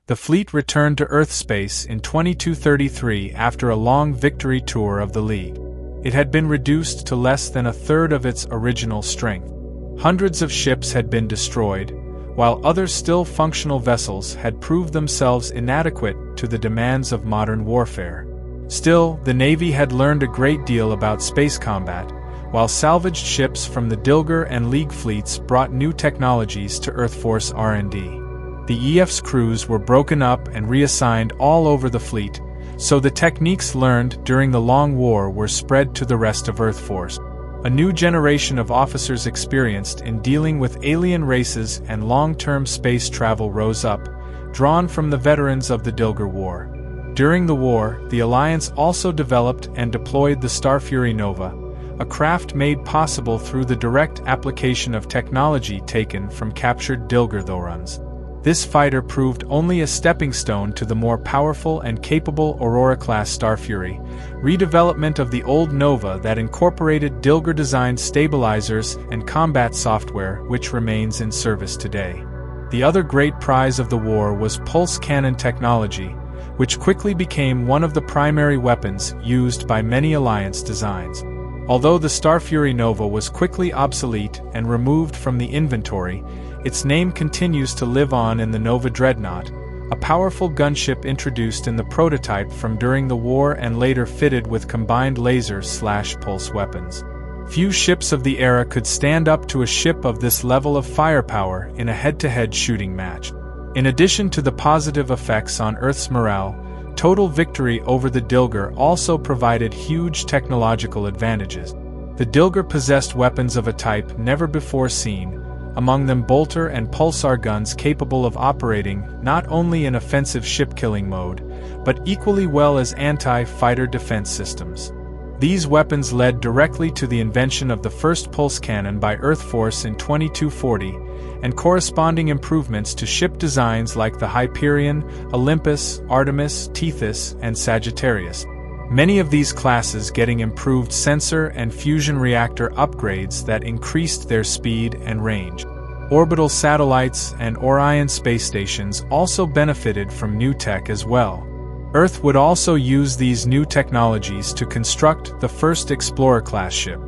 The fleet returned to Earth space in 2233 after a long victory tour of the League. It had been reduced to less than a third of its original strength. Hundreds of ships had been destroyed, while other still functional vessels had proved themselves inadequate to the demands of modern warfare. Still, the Navy had learned a great deal about space combat, while salvaged ships from the Dilgar and League fleets brought new technologies to Earth Force R&D. The EF's crews were broken up and reassigned all over the fleet, so the techniques learned during the Long War were spread to the rest of Earth Force. A new generation of officers experienced in dealing with alien races and long-term space travel rose up, drawn from the veterans of the Dilgar War. During the war, the Alliance also developed and deployed the Starfury Nova, a craft made possible through the direct application of technology taken from captured Dilgar Thorons. This fighter proved only a stepping stone to the more powerful and capable Aurora-class Starfury, redevelopment of the old Nova that incorporated Dilgar-designed stabilizers and combat software which remains in service today. The other great prize of the war was pulse cannon technology, which quickly became one of the primary weapons used by many Alliance designs. Although the Starfury Nova was quickly obsolete and removed from the inventory, its name continues to live on in the Nova Dreadnought, a powerful gunship introduced in the prototype from during the war and later fitted with combined laser/pulse weapons. Few ships of the era could stand up to a ship of this level of firepower in a head-to-head shooting match. In addition to the positive effects on Earth's morale, total victory over the Dilgar also provided huge technological advantages. The Dilgar possessed weapons of a type never before seen, among them bolter and pulsar guns capable of operating not only in offensive ship-killing mode, but equally well as anti-fighter defense systems. These weapons led directly to the invention of the first pulse cannon by Earth Force in 2240, and corresponding improvements to ship designs like the Hyperion, Olympus, Artemis, Tethys, and Sagittarius. Many of these classes getting improved sensor and fusion reactor upgrades that increased their speed and range. Orbital satellites and Orion space stations also benefited from new tech as well. Earth would also use these new technologies to construct the first Explorer-class ship.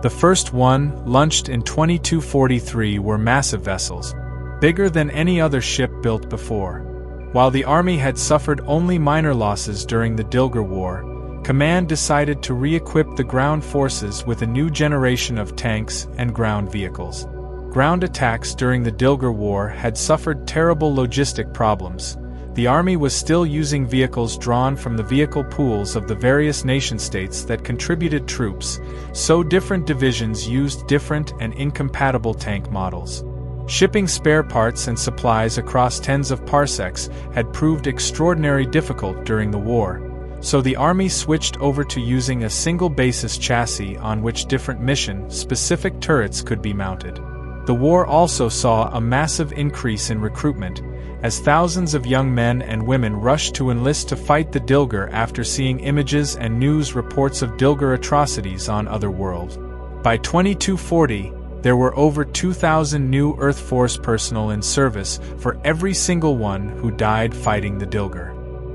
The first one, launched in 2243, were massive vessels, bigger than any other ship built before. While the Army had suffered only minor losses during the Dilgar War, Command decided to re-equip the ground forces with a new generation of tanks and ground vehicles. Ground attacks during the Dilgar War had suffered terrible logistic problems. The Army was still using vehicles drawn from the vehicle pools of the various nation-states that contributed troops, so different divisions used different and incompatible tank models. Shipping spare parts and supplies across tens of parsecs had proved extraordinarily difficult during the war, so the Army switched over to using a single basis chassis on which different mission-specific turrets could be mounted. The war also saw a massive increase in recruitment, as thousands of young men and women rushed to enlist to fight the Dilgar after seeing images and news reports of Dilgar atrocities on other worlds. By 2240, there were over 2,000 new Earth Force personnel in service for every single one who died fighting the Dilgar.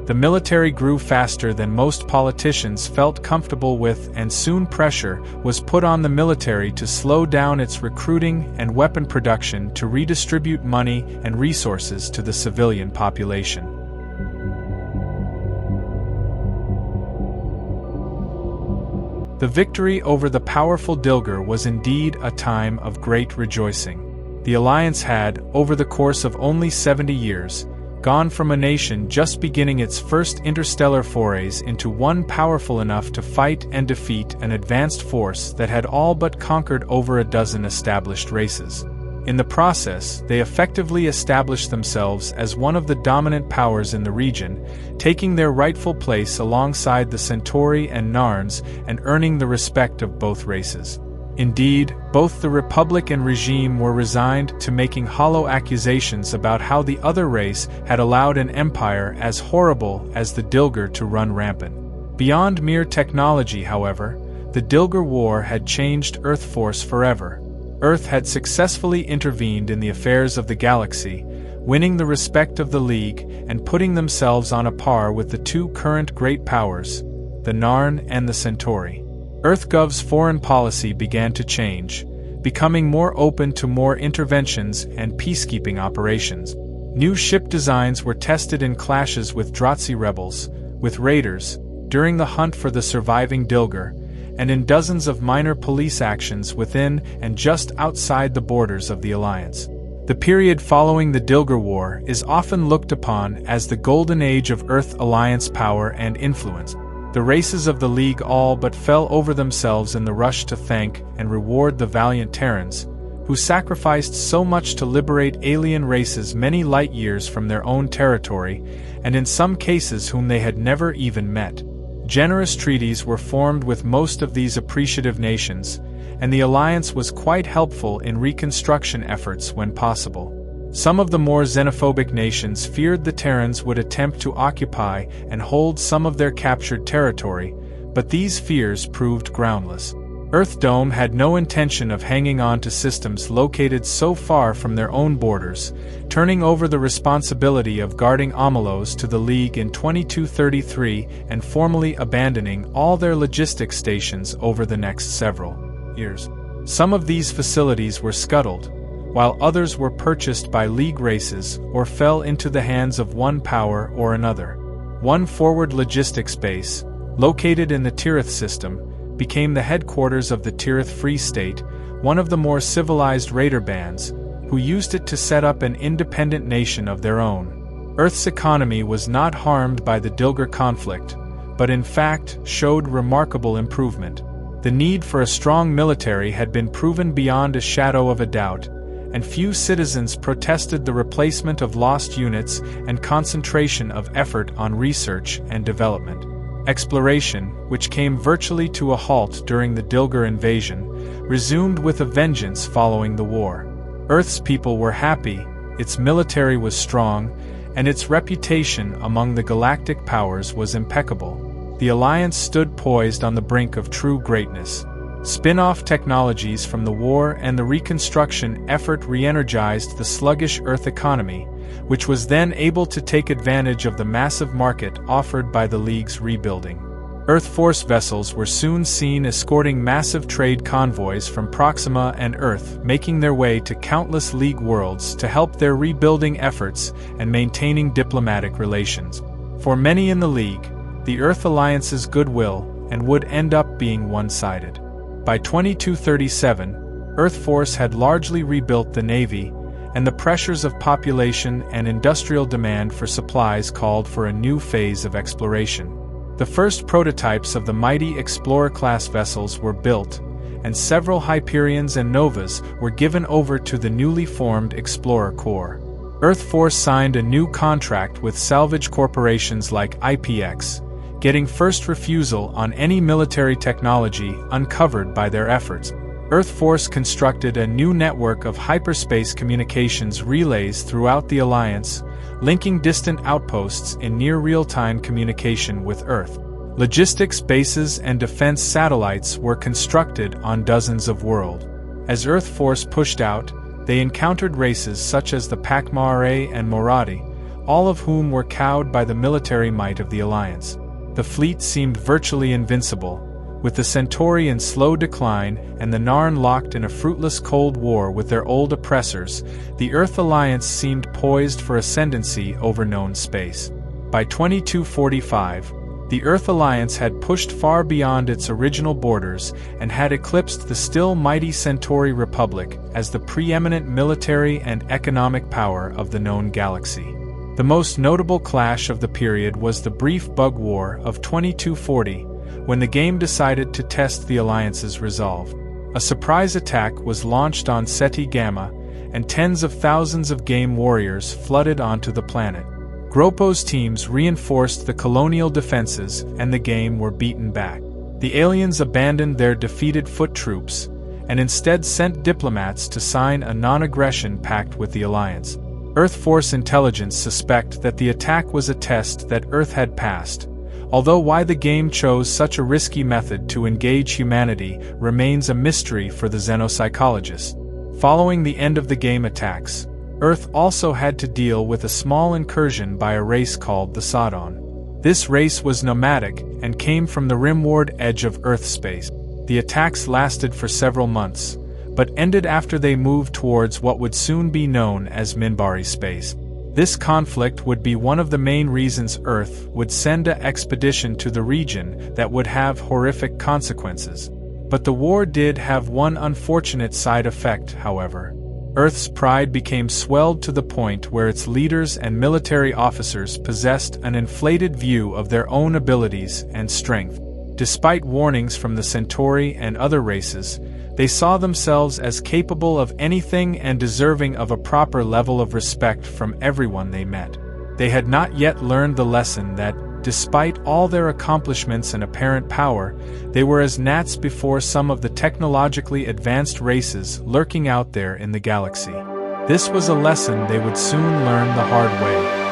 The military grew faster than most politicians felt comfortable with, and soon pressure was put on the military to slow down its recruiting and weapon production to redistribute money and resources to the civilian population. The victory over the powerful Dilgar was indeed a time of great rejoicing. The Alliance had, over the course of only 70 years, gone from a nation just beginning its first interstellar forays into one powerful enough to fight and defeat an advanced force that had all but conquered over a dozen established races. In the process, they effectively established themselves as one of the dominant powers in the region, taking their rightful place alongside the Centauri and Narns and earning the respect of both races. Indeed, both the Republic and regime were resigned to making hollow accusations about how the other race had allowed an empire as horrible as the Dilgar to run rampant. Beyond mere technology, however, the Dilgar War had changed Earth Force forever. Earth had successfully intervened in the affairs of the galaxy, winning the respect of the League and putting themselves on a par with the two current great powers, the Narn and the Centauri. EarthGov's foreign policy began to change, becoming more open to more interventions and peacekeeping operations. New ship designs were tested in clashes with Drazi rebels, with raiders, during the hunt for the surviving Dilgar, and in dozens of minor police actions within and just outside the borders of the Alliance. The period following the Dilgar War is often looked upon as the golden age of Earth Alliance power and influence. The races of the League all but fell over themselves in the rush to thank and reward the valiant Terrans, who sacrificed so much to liberate alien races many light years from their own territory, and in some cases whom they had never even met. Generous treaties were formed with most of these appreciative nations, and the Alliance was quite helpful in reconstruction efforts when possible. Some of the more xenophobic nations feared the Terrans would attempt to occupy and hold some of their captured territory, but these fears proved groundless. Earthdome had no intention of hanging on to systems located so far from their own borders, turning over the responsibility of guarding Amelos to the League in 2233 and formally abandoning all their logistics stations over the next several years. Some of these facilities were scuttled, while others were purchased by League races or fell into the hands of one power or another. One forward logistics base, located in the Tirith system, became the headquarters of the Tirith Free State, one of the more civilized raider bands, who used it to set up an independent nation of their own. Earth's economy was not harmed by the Dilgar conflict, but in fact showed remarkable improvement. The need for a strong military had been proven beyond a shadow of a doubt, and few citizens protested the replacement of lost units and concentration of effort on research and development. Exploration, which came virtually to a halt during the Dilgar invasion, resumed with a vengeance following the war. Earth's people were happy, its military was strong, and its reputation among the galactic powers was impeccable. The Alliance stood poised on the brink of true greatness. Spin-off technologies from the war and the reconstruction effort re-energized the sluggish Earth economy, which was then able to take advantage of the massive market offered by the League's rebuilding. Earth Force vessels were soon seen escorting massive trade convoys from Proxima and Earth, making their way to countless League worlds to help their rebuilding efforts and maintaining diplomatic relations. For many in the League, the Earth Alliance's goodwill and would end up being one-sided. By 2237, Earth Force had largely rebuilt the Navy, and the pressures of population and industrial demand for supplies called for a new phase of exploration. The first prototypes of the mighty Explorer-class vessels were built, and several Hyperions and Novas were given over to the newly formed Explorer Corps. Earth Force signed a new contract with salvage corporations like IPX, getting first refusal on any military technology uncovered by their efforts. Earth Force constructed a new network of hyperspace communications relays throughout the Alliance, linking distant outposts in near real-time communication with Earth. Logistics bases and defense satellites were constructed on dozens of worlds. As Earth Force pushed out, they encountered races such as the Pakma'are and Moradi, all of whom were cowed by the military might of the Alliance. The fleet seemed virtually invincible, with the Centauri in slow decline and the Narn locked in a fruitless Cold War with their old oppressors. The Earth Alliance seemed poised for ascendancy over known space. By 2245, the Earth Alliance had pushed far beyond its original borders and had eclipsed the still mighty Centauri Republic as the preeminent military and economic power of the known galaxy. The most notable clash of the period was the brief bug war of 2240, when the game decided to test the Alliance's resolve. A surprise attack was launched on Seti Gamma, and tens of thousands of game warriors flooded onto the planet. Gropo's teams reinforced the colonial defenses, and the game were beaten back. The aliens abandoned their defeated foot troops, and instead sent diplomats to sign a non-aggression pact with the Alliance. Earth Force intelligence suspect that the attack was a test that Earth had passed, although why the game chose such a risky method to engage humanity remains a mystery for the xenopsychologists. Following the end of the game attacks, Earth also had to deal with a small incursion by a race called the Sodon. This race was nomadic and came from the rimward edge of Earth space. The attacks lasted for several months, but ended after they moved towards what would soon be known as Minbari space. This conflict would be one of the main reasons Earth would send an expedition to the region that would have horrific consequences. But the war did have one unfortunate side effect, however. Earth's pride became swelled to the point where its leaders and military officers possessed an inflated view of their own abilities and strength. Despite warnings from the Centauri and other races, they saw themselves as capable of anything and deserving of a proper level of respect from everyone they met. They had not yet learned the lesson that, despite all their accomplishments and apparent power, they were as gnats before some of the technologically advanced races lurking out there in the galaxy. This was a lesson they would soon learn the hard way.